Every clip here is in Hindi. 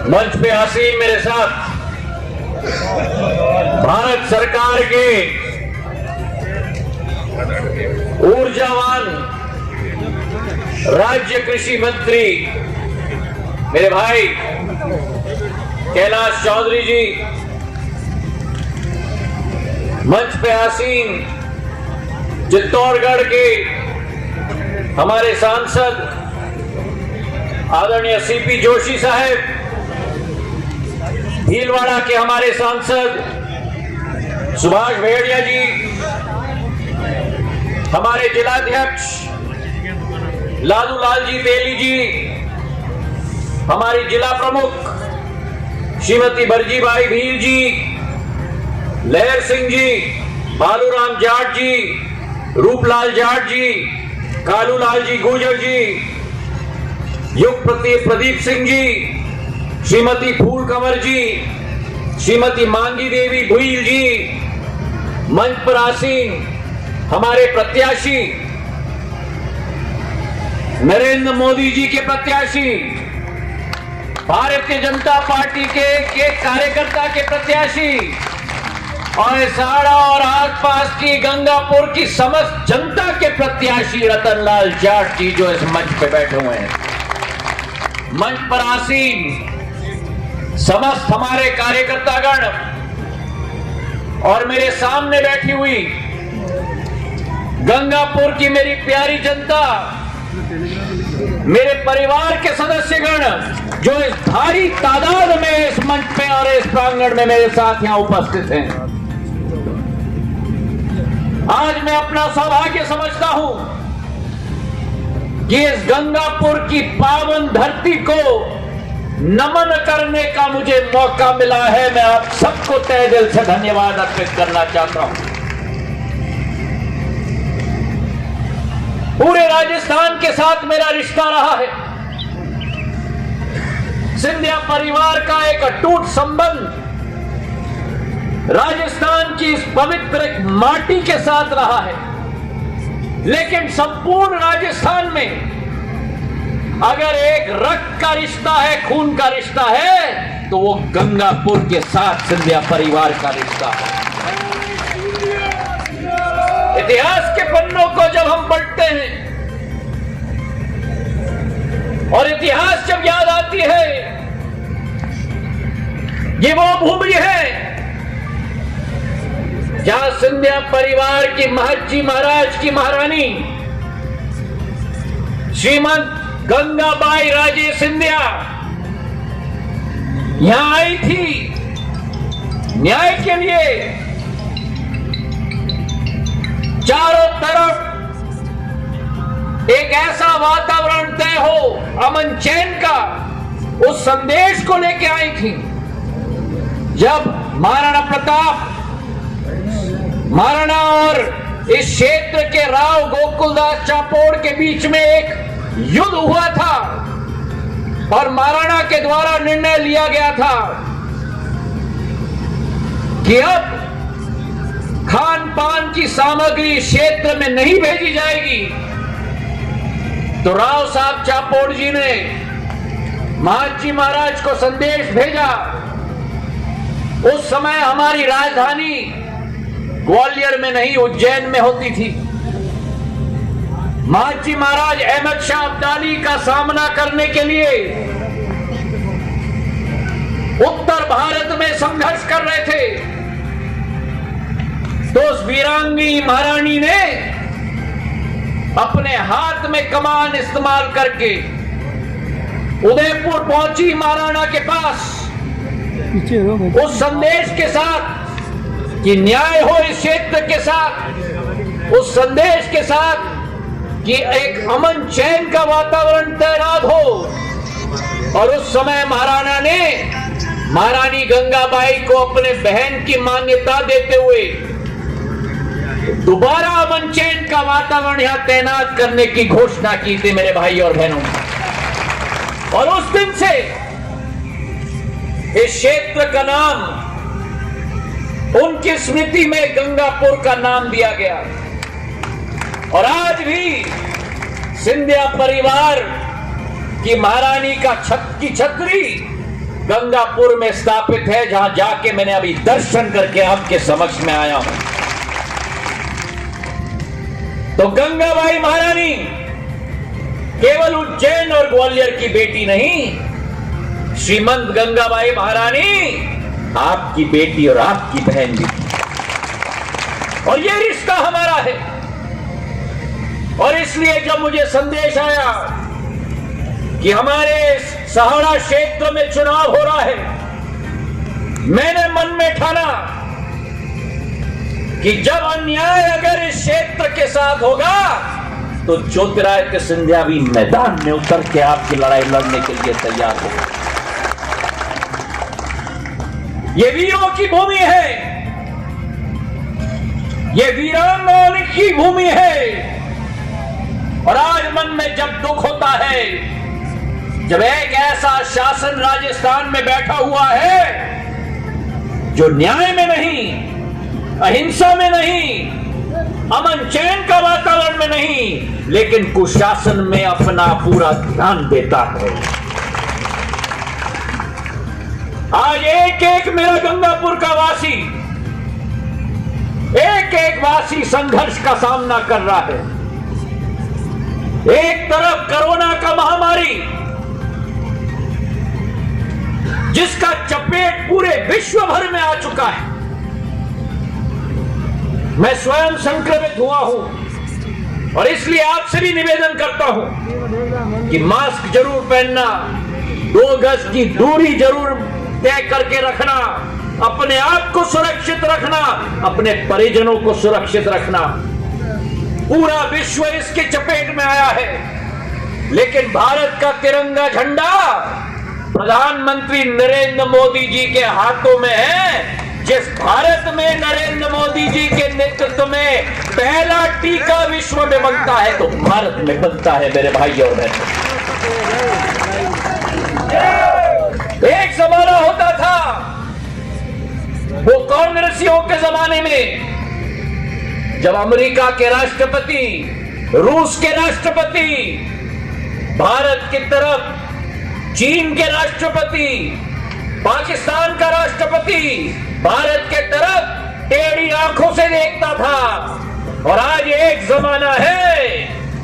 मंच पे आसीन मेरे साथ भारत सरकार के ऊर्जावान राज्य कृषि मंत्री मेरे भाई कैलाश चौधरी जी, मंच पे आसीन चित्तौड़गढ़ के हमारे सांसद आदरणीय सीपी जोशी साहब, भीलवाड़ा के हमारे सांसद सुभाष भेड़िया जी, हमारे जिलाध्यक्ष लालू लाल जी तेली जी, हमारी जिला प्रमुख श्रीमती बरजीबाई भील जी, लहर सिंह जी, बालूराम जाट जी, रूपलाल जाट जी, कालूलाल जी गुर्जर जी, युगपति प्रदीप सिंह जी, श्रीमती फूल कंवर जी, श्रीमती मांगी देवी भुईल जी, मंच पर आसीन हमारे प्रत्याशी नरेंद्र मोदी जी के प्रत्याशी, भारतीय जनता पार्टी के कार्यकर्ता के प्रत्याशी और साड़ा और आसपास की गंगापुर की समस्त जनता के प्रत्याशी रतनलाल जाट जी जो इस मंच पे बैठे हुए हैं। मंच पर आसीन समस्त हमारे कार्यकर्तागण और मेरे सामने बैठी हुई गंगापुर की मेरी प्यारी जनता, मेरे परिवार के सदस्यगण जो इस भारी तादाद में इस मंच पे और इस प्रांगण में मेरे साथ यहां उपस्थित हैं। आज मैं अपना सौभाग्य समझता हूं कि इस गंगापुर की पावन धरती को नमन करने का मुझे मौका मिला है। मैं आप सबको तहे दिल से धन्यवाद अर्पित करना चाहता हूं। पूरे राजस्थान के साथ मेरा रिश्ता रहा है। सिंधिया परिवार का एक अटूट संबंध राजस्थान की इस पवित्र माटी के साथ रहा है, लेकिन संपूर्ण राजस्थान में अगर एक रक्त का रिश्ता है, खून का रिश्ता है, तो वो गंगापुर के साथ सिंधिया परिवार का रिश्ता है। इतिहास के पन्नों को जब हम पढ़ते हैं और इतिहास जब याद आती है, ये वो भूमि है जहां सिंधिया परिवार की महर्षि महाराज की महारानी श्रीमंत गंगाबाई राजे सिंधिया यहां आई थी न्याय के लिए। चारों तरफ एक ऐसा वातावरण तय हो अमन चैन का, उस संदेश को लेके आई थी। जब महाराणा प्रताप महाराणा और इस क्षेत्र के राव गोकुलदास चापोड़ के बीच में एक युद्ध हुआ था और महाराणा के द्वारा निर्णय लिया गया था कि अब खान पान की सामग्री क्षेत्र में नहीं भेजी जाएगी। तो राव साहब चापोड़ जी ने महाजी महाराज को संदेश भेजा। उस समय हमारी राजधानी ग्वालियर में नहीं, उज्जैन में होती थी। महाजी महाराज अहमद शाह अब्दाली का सामना करने के लिए उत्तर भारत में संघर्ष कर रहे थे। तो उस वीरांगी महारानी ने अपने हाथ में कमान इस्तेमाल करके उदयपुर पहुंची महाराणा के पास उस संदेश के साथ कि न्याय हो इस क्षेत्र के साथ, उस संदेश के साथ कि एक अमन चैन का वातावरण तैनात हो। और उस समय महाराणा ने महारानी गंगाबाई को अपने बहन की मान्यता देते हुए दोबारा अमन चैन का वातावरण यहां तैनात करने की घोषणा की थी मेरे भाई और बहनों। और उस दिन से इस क्षेत्र का नाम उनकी स्मृति में गंगापुर का नाम दिया गया। और आज भी सिंधिया परिवार की महारानी का छत की छतरी गंगापुर में स्थापित है, जहां जाके मैंने अभी दर्शन करके आपके समक्ष में आया हूं। तो गंगाबाई महारानी केवल उज्जैन और ग्वालियर की बेटी नहीं, श्रीमंत गंगाबाई महारानी आपकी बेटी और आपकी बहन भी थी। और ये रिश्ता हमारा है। और इसलिए जब मुझे संदेश आया कि हमारे सहाड़ा क्षेत्र में चुनाव हो रहा है, मैंने मन में ठाना कि जब अन्याय अगर इस क्षेत्र के साथ होगा तो ज्योतिरादित्य सिंधिया भी मैदान में उतर के आपकी लड़ाई लड़ने के लिए तैयार होगा। ये वीरों की भूमि है, ये वीरांगनाओं की भूमि है। और आज मन में जब दुख होता है, जब एक ऐसा शासन राजस्थान में बैठा हुआ है जो न्याय में नहीं, अहिंसा में नहीं, अमन चैन का वातावरण में नहीं, लेकिन कुशासन में अपना पूरा ध्यान देता है। आज एक एक मेरा गंगापुर का वासी, एक एक वासी संघर्ष का सामना कर रहा है। एक तरफ कोरोना का महामारी जिसका चपेट पूरे विश्व भर में आ चुका है। मैं स्वयं संक्रमित हुआ हूं और इसलिए आपसे भी निवेदन करता हूं कि मास्क जरूर पहनना, 2 गज की दूरी जरूर तय करके रखना, अपने आप को सुरक्षित रखना, अपने परिजनों को सुरक्षित रखना। पूरा विश्व इसके चपेट में आया है, लेकिन भारत का तिरंगा झंडा प्रधानमंत्री नरेंद्र मोदी जी के हाथों में है। जिस भारत में नरेंद्र मोदी जी के नेतृत्व में पहला टीका विश्व में बनता है, तो भारत में बनता है मेरे भाई और बहनों। एक जमाना होता था, वो कांग्रेसियों के जमाने में, जब अमेरिका के राष्ट्रपति, रूस के राष्ट्रपति, भारत की तरफ चीन के राष्ट्रपति, पाकिस्तान का राष्ट्रपति भारत के तरफ टेढ़ी आंखों से देखता था। और आज एक जमाना है,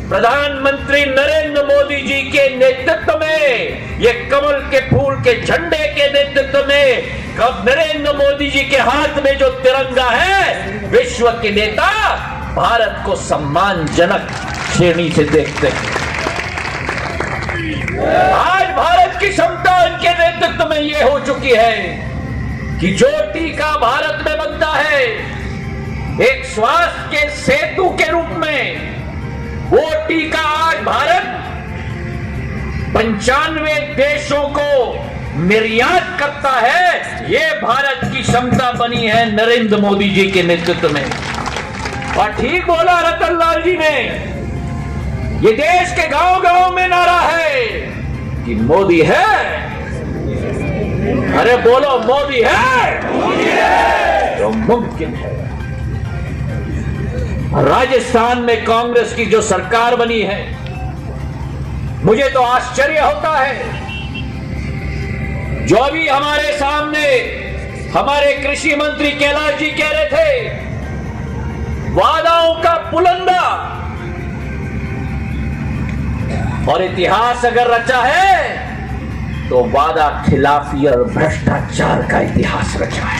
प्रधानमंत्री नरेंद्र मोदी जी के नेतृत्व में, ये कमल के फूल के झंडे के नेतृत्व में, कब नरेंद्र मोदी जी के हाथ में जो तिरंगा है, विश्व के नेता भारत को सम्मानजनक श्रेणी से देखते हैं। आज भारत की क्षमता उनके नेतृत्व में ये हो चुकी है कि जो टीका भारत में बनता है एक स्वास्थ्य के सेतु के रूप में, वो टीका आज भारत 95 देशों को निर्यात करता है। ये भारत की क्षमता बनी है नरेंद्र मोदी जी के नेतृत्व में। और ठीक बोला रतन लाल जी ने, ये देश के गांव-गांव में नारा है कि मोदी है। अरे बोलो, मोदी है तो मुमकिन है। राजस्थान में कांग्रेस की जो सरकार बनी है, मुझे तो आश्चर्य होता है। जो भी हमारे सामने हमारे कृषि मंत्री कैलाश जी कह रहे थे, वादाओं का पुलंदा, और इतिहास अगर रचा है तो वादा खिलाफी और भ्रष्टाचार का इतिहास रचा है।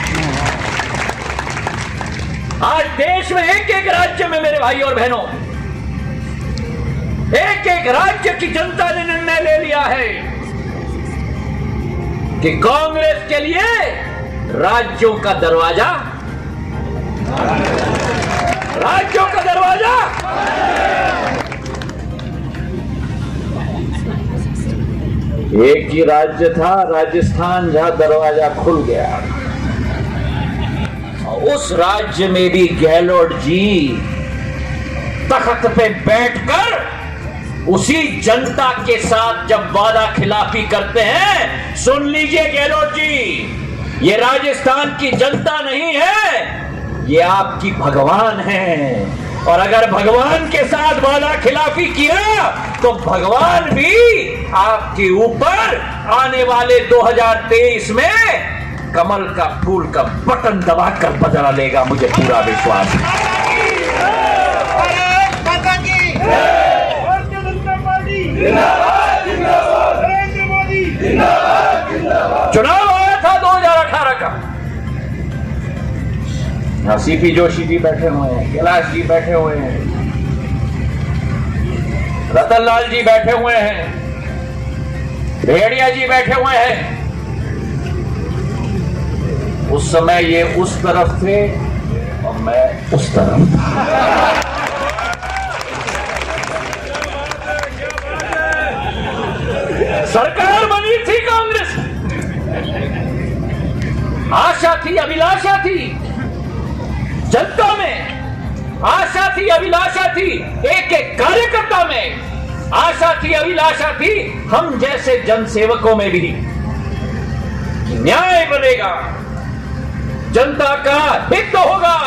आज देश में एक एक राज्य में मेरे भाई और बहनों, एक एक राज्य की जनता ने निर्णय ले लिया है कि कांग्रेस के लिए राज्यों का दरवाजा एक ही राज्य था, राजस्थान, जहां दरवाजा खुल गया। उस राज्य में भी गहलोत जी तख्त पे बैठकर उसी जनता के साथ जब वादा खिलाफी करते हैं, सुन लीजिए गहलोत जी, ये राजस्थान की जनता नहीं है, ये आपकी भगवान है। और अगर भगवान के साथ वादा खिलाफी किया तो भगवान भी आपके ऊपर आने वाले 2023 में कमल का फूल का बटन दबाकर बदला लेगा, मुझे पूरा विश्वास है। चुनाव आया था 2018 का, यहां सीपी जोशी जी बैठे हुए हैं, कैलाश जी बैठे हुए हैं, रतन लाल जी बैठे हुए हैं, भेड़िया जी बैठे हुए हैं। उस समय ये उस तरफ थे और मैं उस तरफ था। सरकार बनी थी कांग्रेस, आशा थी, अभिलाषा थी, जनता में आशा थी, अभिलाषा थी, एक एक कार्यकर्ता में आशा थी, अभिलाषा थी, हम जैसे जनसेवकों में भी न्याय बनेगा, जनता का हित होगा,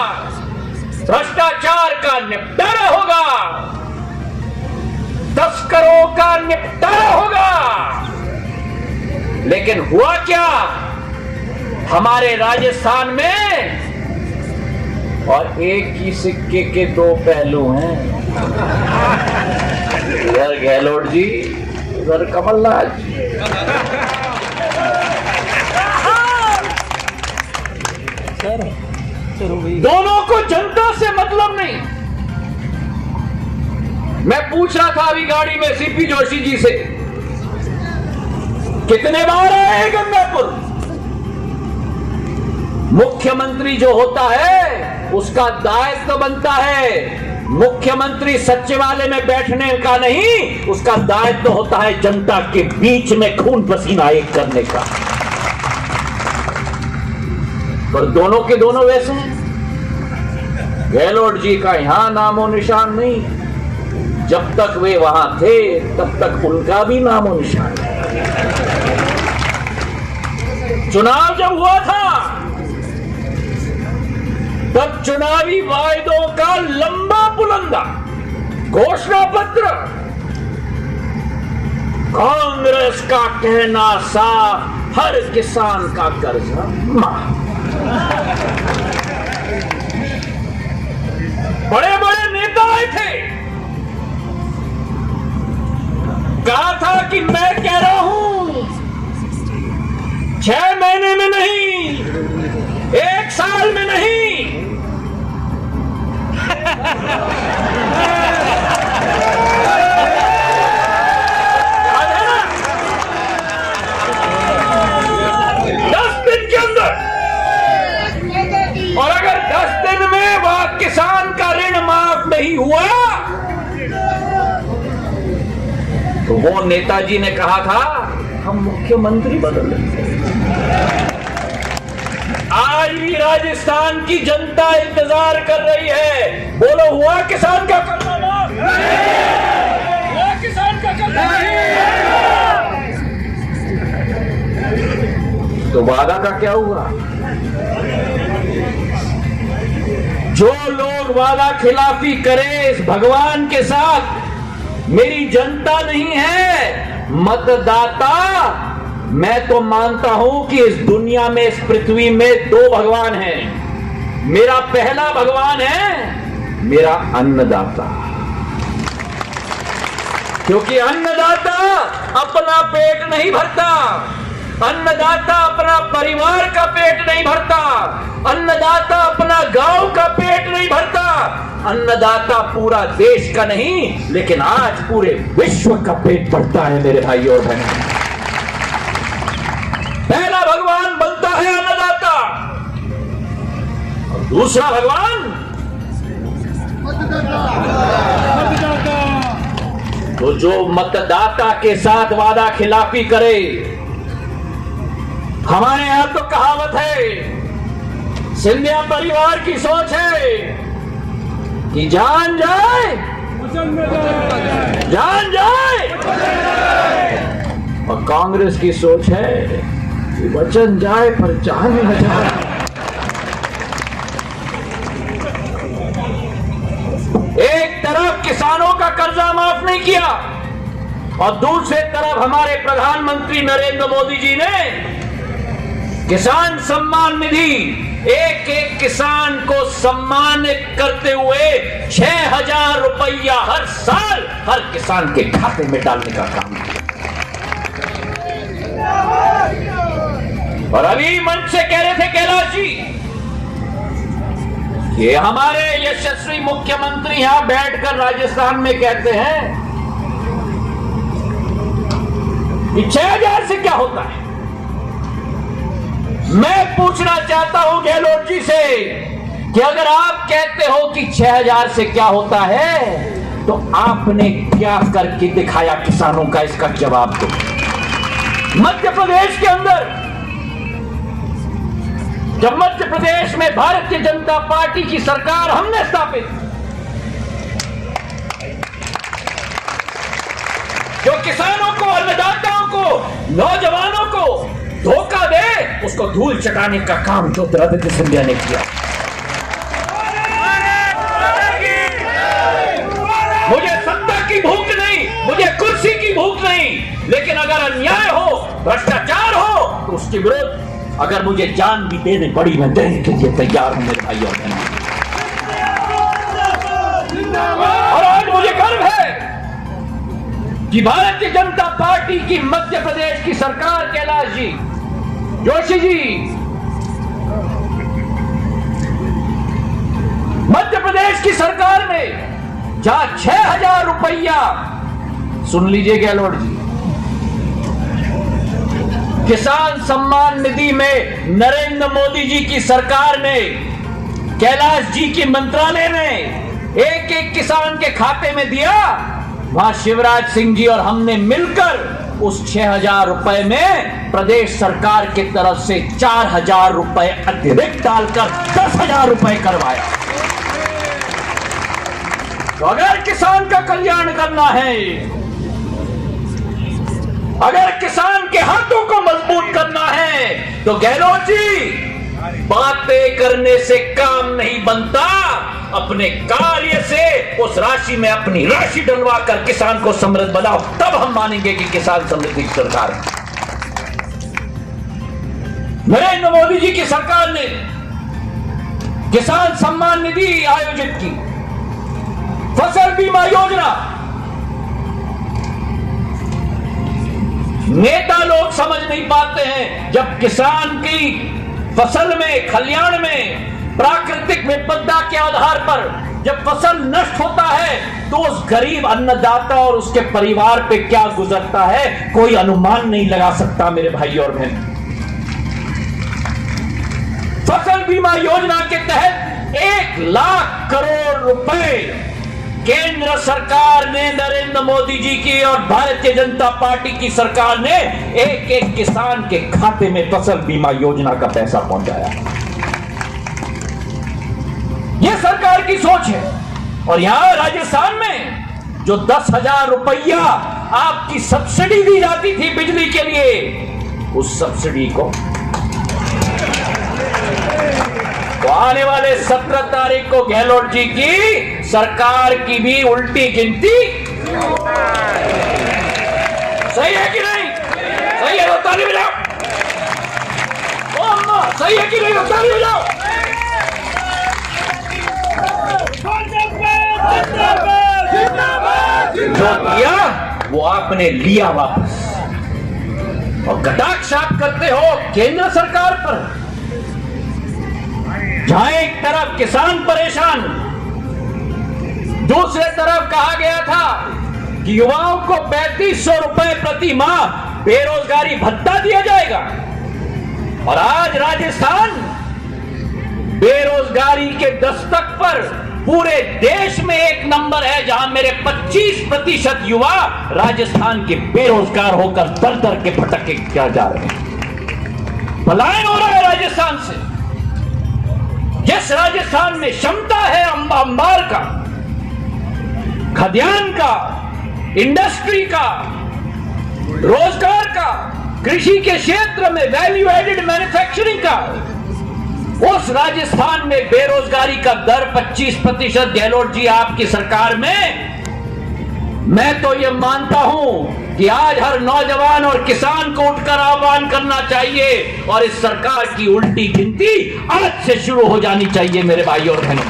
भ्रष्टाचार का निपटारा होगा, तस्करों का निपटारा होगा। लेकिन हुआ क्या हमारे राजस्थान में, और एक ही सिक्के के दो पहलू हैं, इधर गहलोत जी, उधर कमलनाथ जी। दोनों को जनता से मतलब नहीं। मैं पूछ रहा था अभी गाड़ी में सीपी जोशी जी से, कितने बार आए गंगापुर? मुख्यमंत्री जो होता है उसका दायित्व बनता है मुख्यमंत्री सचिवालय में बैठने का नहीं, उसका दायित्व होता है जनता के बीच में खून पसीना एक करने का। पर दोनों के दोनों वैसे हैं। गहलोत जी का यहां नामो निशान नहीं, जब तक वे वहां थे तब तक उनका भी नामो निशान नहीं। चुनाव जब हुआ था तब चुनावी वायदों का लंबा बुलंदा घोषणा पत्र, कांग्रेस का कहना साफ, हर किसान का कर्जा माफ। बड़े बड़े नेता आए थे, कहा था कि मैं कह रहा हूं 6 महीने में नहीं, 1 साल में नहीं, और अगर 10 दिन में वह किसान का ऋण माफ नहीं हुआ तो वो नेताजी ने कहा था हम मुख्यमंत्री बदल लेंगे। आज भी राजस्थान की जनता इंतजार कर रही है, बोलो हुआ किसान का कर्जा माफ? हुआ किसान का कर्जा? तो वादा का क्या हुआ? जो लोग वादा खिलाफी करें इस भगवान के साथ, मेरी जनता नहीं है, मतदाता। मैं तो मानता हूं कि इस दुनिया में, इस पृथ्वी में 2 भगवान हैं। मेरा पहला भगवान है मेरा अन्नदाता, क्योंकि अन्नदाता अपना पेट नहीं भरता, अन्नदाता अपना परिवार का पेट नहीं भरता, अन्नदाता अपना गांव का पेट नहीं भरता, अन्नदाता पूरा देश का नहीं लेकिन आज पूरे विश्व का पेट भरता है मेरे भाई और बहन। पहला भगवान बनता है अन्नदाता, और दूसरा भगवान तो जो मतदाता के साथ वादा खिलाफी करे। हमारे यहां तो कहावत है, सिंधिया परिवार की सोच है कि जान जाए जान जाए, और कांग्रेस की सोच है कि वचन जाए पर जान न जाए। और दूसरे तरफ हमारे प्रधानमंत्री नरेंद्र मोदी जी ने किसान सम्मान निधि, एक एक किसान को सम्मानित करते हुए 6,000 रुपया हर साल हर किसान के खाते में डालने का काम किया। और अभी मंच से कह रहे थे कैलाश जी कि हमारे यशस्वी मुख्यमंत्री यहां बैठकर राजस्थान में कहते हैं कि 6,000 से क्या होता है। मैं पूछना चाहता हूं गहलोत जी से कि अगर आप कहते हो कि 6,000 से क्या होता है तो आपने क्या करके दिखाया किसानों का, इसका जवाब दो। मध्य प्रदेश के अंदर जब मध्य प्रदेश में भारतीय जनता पार्टी की सरकार हमने स्थापित, जो किसानों को, अन्नदाताओं को, नौजवानों को धोखा दे उसको धूल चटाने का काम ज्योतिरादित्य सिंधिया ने किया। मुझे सत्ता की भूख नहीं, मुझे कुर्सी की भूख नहीं, लेकिन अगर अन्याय हो, भ्रष्टाचार हो तो उसके विरुद्ध अगर मुझे जान भी देने पड़ी मैं देने के लिए तैयार हूं मेरे भाई और बहनों। और आज मुझे गर्व है कि भारतीय जनता पार्टी की मध्य प्रदेश की सरकार, कैलाश जी, जोशी जी, मध्य प्रदेश की सरकार ने जहां 6,000 रुपया, सुन लीजिए गहलोत जी, किसान सम्मान निधि में नरेंद्र मोदी जी की सरकार ने, कैलाश जी की मंत्रालय ने एक एक किसान के खाते में दिया, वहां शिवराज सिंह जी और हमने मिलकर उस 6,000 रुपए में प्रदेश सरकार की तरफ से 4,000 रुपए अतिरिक्त डालकर 10,000 रुपए करवाया। तो अगर किसान का कल्याण करना है, अगर किसान के हाथों को मजबूत करना है तो गहलोत जी, बातें करने से काम नहीं बनता, अपने कार्य से उस राशि में अपनी राशि डलवा कर किसान को समृद्ध बनाओ, तब हम मानेंगे कि किसान समृद्धि की सरकार है। नरेंद्र मोदी जी की सरकार ने किसान सम्मान निधि आयोजित की, फसल बीमा योजना। नेता लोग समझ नहीं पाते हैं, जब किसान की फसल में, खलियान में प्राकृतिक विपदा के आधार पर जब फसल नष्ट होता है तो उस गरीब अन्नदाता और उसके परिवार पे क्या गुजरता है कोई अनुमान नहीं लगा सकता मेरे भाई और बहन। फसल बीमा योजना के तहत 1 लाख करोड़ रुपए केंद्र सरकार ने, नरेंद्र मोदी जी की और भारतीय जनता पार्टी की सरकार ने एक एक किसान के खाते में फसल बीमा योजना का पैसा पहुंचाया। यह सरकार की सोच है। और यहां राजस्थान में जो 10,000 रुपया आपकी सब्सिडी दी जाती थी बिजली के लिए, उस सब्सिडी को तो आने वाले 17 तारीख को गहलोत जी की सरकार की भी उल्टी गिनती। सही है कि नहीं? सही है तो ताली बजाओ। ओ अम्मा, सही है कि नहीं? तो ताली बजाओ। जो दिया वो आपने लिया वापस, और कटाक्ष आप करते हो केंद्र सरकार पर। जहां एक तरफ किसान परेशान, दूसरे तरफ कहा गया था कि युवाओं को 3500 रुपए प्रति माह बेरोजगारी भत्ता दिया जाएगा, और आज राजस्थान बेरोजगारी के दस्तक पर पूरे देश में 1 नंबर है, जहां मेरे 25% युवा राजस्थान के बेरोजगार होकर दर दर के भटके क्या जा रहे हैं। पलायन हो रहा है राजस्थान से। जिस राजस्थान में क्षमता है अंबार का, खद्यान का, इंडस्ट्री का, रोजगार का, कृषि के क्षेत्र में वैल्यू एडेड मैन्युफैक्चरिंग का, उस राजस्थान में बेरोजगारी का दर 25%। गहलोत जी आपकी सरकार में मैं तो ये मानता हूं कि आज हर नौजवान और किसान को उठकर आह्वान करना चाहिए और इस सरकार की उल्टी गिनती आज से शुरू हो जानी चाहिए। मेरे भाइयों और बहनों,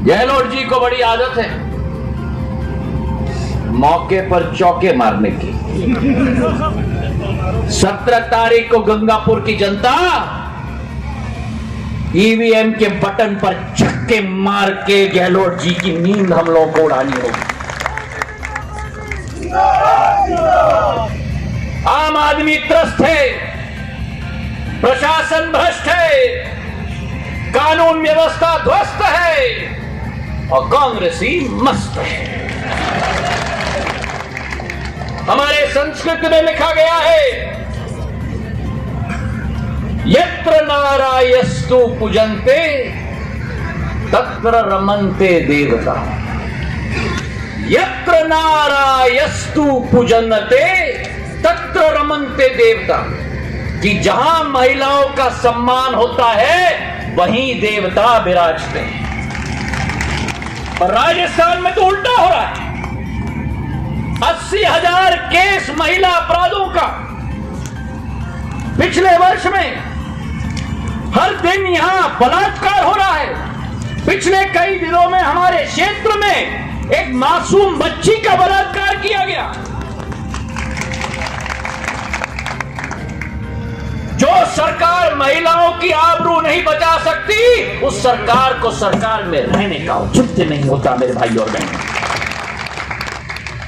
गहलोत जी को बड़ी आदत है मौके पर चौके मारने की। 17 तारीख को गंगापुर की जनता ईवीएम के बटन पर छक्के मार के गहलोत जी की नींद हम लोगों को उड़ानी होगी। आम आदमी त्रस्त है, प्रशासन भ्रष्ट है, कानून व्यवस्था ध्वस्त है और कांग्रेसी मस्त है। हमारे संस्कृत में लिखा गया है, यत्र नारायस्तु पूजन्ते तत्र रमन्ते देवता। यत्र नारायस्तु पूजन्ते तत्र रमन्ते देवता, कि जहां महिलाओं का सम्मान होता है वहीं देवता विराजते हैं। और राजस्थान में तो उल्टा हो रहा है। 80,000 केस महिला अपराधों का पिछले वर्ष में हर दिन यहां बलात्कार हो रहा है। पिछले कई दिनों में हमारे क्षेत्र में एक मासूम बच्ची का बलात्कार किया गया। जो सरकार महिलाओं की आबरू नहीं बचा सकती, उस सरकार को सरकार में रहने का औचित्य नहीं होता। मेरे भाई और बहन,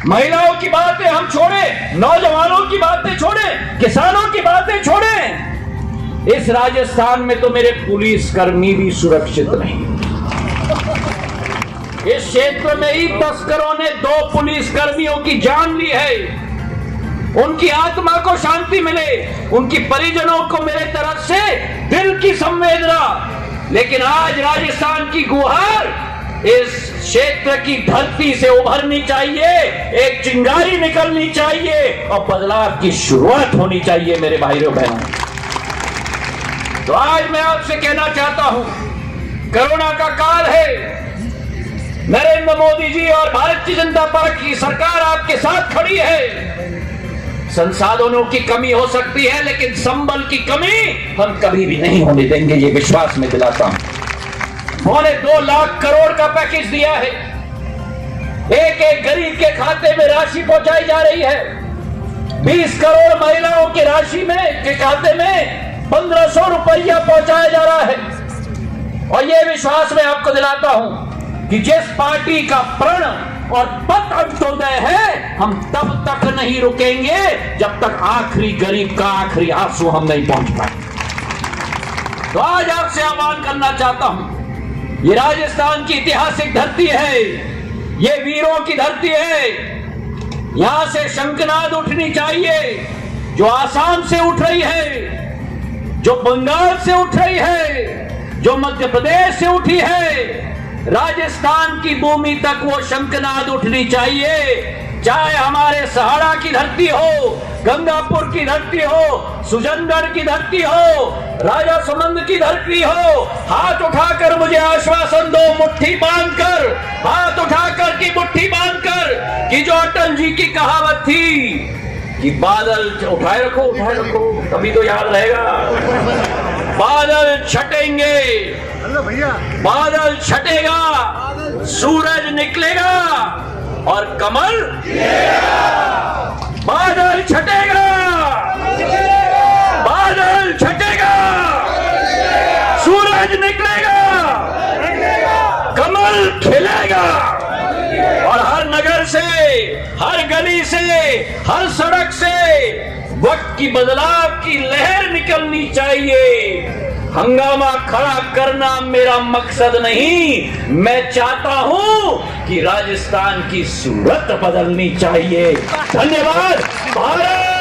महिलाओं की बातें हम छोड़ें, नौजवानों की बातें छोड़ें, किसानों की बातें छोड़ें। इस राजस्थान में तो मेरे पुलिसकर्मी भी सुरक्षित नहीं। इस क्षेत्र में ही तस्करों ने 2 पुलिसकर्मियों की जान ली है। उनकी आत्मा को शांति मिले, उनकी परिजनों को मेरे तरफ से दिल की संवेदना। लेकिन आज राजस्थान की गुहार इस क्षेत्र की धरती से उभरनी चाहिए, एक चिंगारी निकलनी चाहिए और बदलाव की शुरुआत होनी चाहिए। मेरे भाइयों बहनों, तो आज मैं आपसे कहना चाहता हूं, कोरोना का काल है। नरेंद्र मोदी जी और भारतीय जनता पार्टी की सरकार आपके साथ खड़ी है। संसाधनों की कमी हो सकती है, लेकिन संबल की कमी हम कभी भी नहीं होने देंगे, ये विश्वास में दिलाता हूं। 2.25 लाख करोड़ का पैकेज दिया है। एक एक गरीब के खाते में राशि पहुंचाई जा रही है। 20 करोड़ महिलाओं की राशि में के खाते में 1500 रुपया पहुंचाया जा रहा है। और यह विश्वास मैं आपको दिलाता हूं कि जिस पार्टी का प्रण और पथ अंत्योदय है, हम तब तक नहीं रुकेंगे जब तक आखिरी गरीब का आखिरी आंसू हम नहीं पहुंच पाए। तो आज आपसे आह्वान करना चाहता हूं, ये राजस्थान की ऐतिहासिक धरती है, ये वीरों की धरती है। यहां से शंखनाद उठनी चाहिए, जो आसाम से उठ रही है, जो बंगाल से उठ रही है, जो मध्य प्रदेश से उठी है। राजस्थान की भूमि तक वो शंखनाद उठनी चाहिए। चाहे हमारे सहारा की धरती हो, गंगापुर की धरती हो, सुजनगढ़ की धरती हो, राजा समंद की धरती हो। हाथ उठाकर मुझे आश्वासन दो, मुट्ठी बांधकर, हाथ उठाकर की मुट्ठी बांधकर, कि जो अटल जी की कहावत थी कि बादल उठाए रखो, तभी तो याद रहेगा। बादल छटेंगे, बादल छटेगा, सूरज निकलेगा और कमल। बादल छटेगा, बादल छटेगा, सूरज निकलेगा, कमल खिलेगा। और हर नगर से, हर गली से, हर सड़क से वक्त की बदलाव की लहर निकलनी चाहिए। हंगामा खड़ा करना मेरा मकसद नहीं, मैं चाहता हूं कि राजस्थान की सूरत बदलनी चाहिए। धन्यवाद। भारत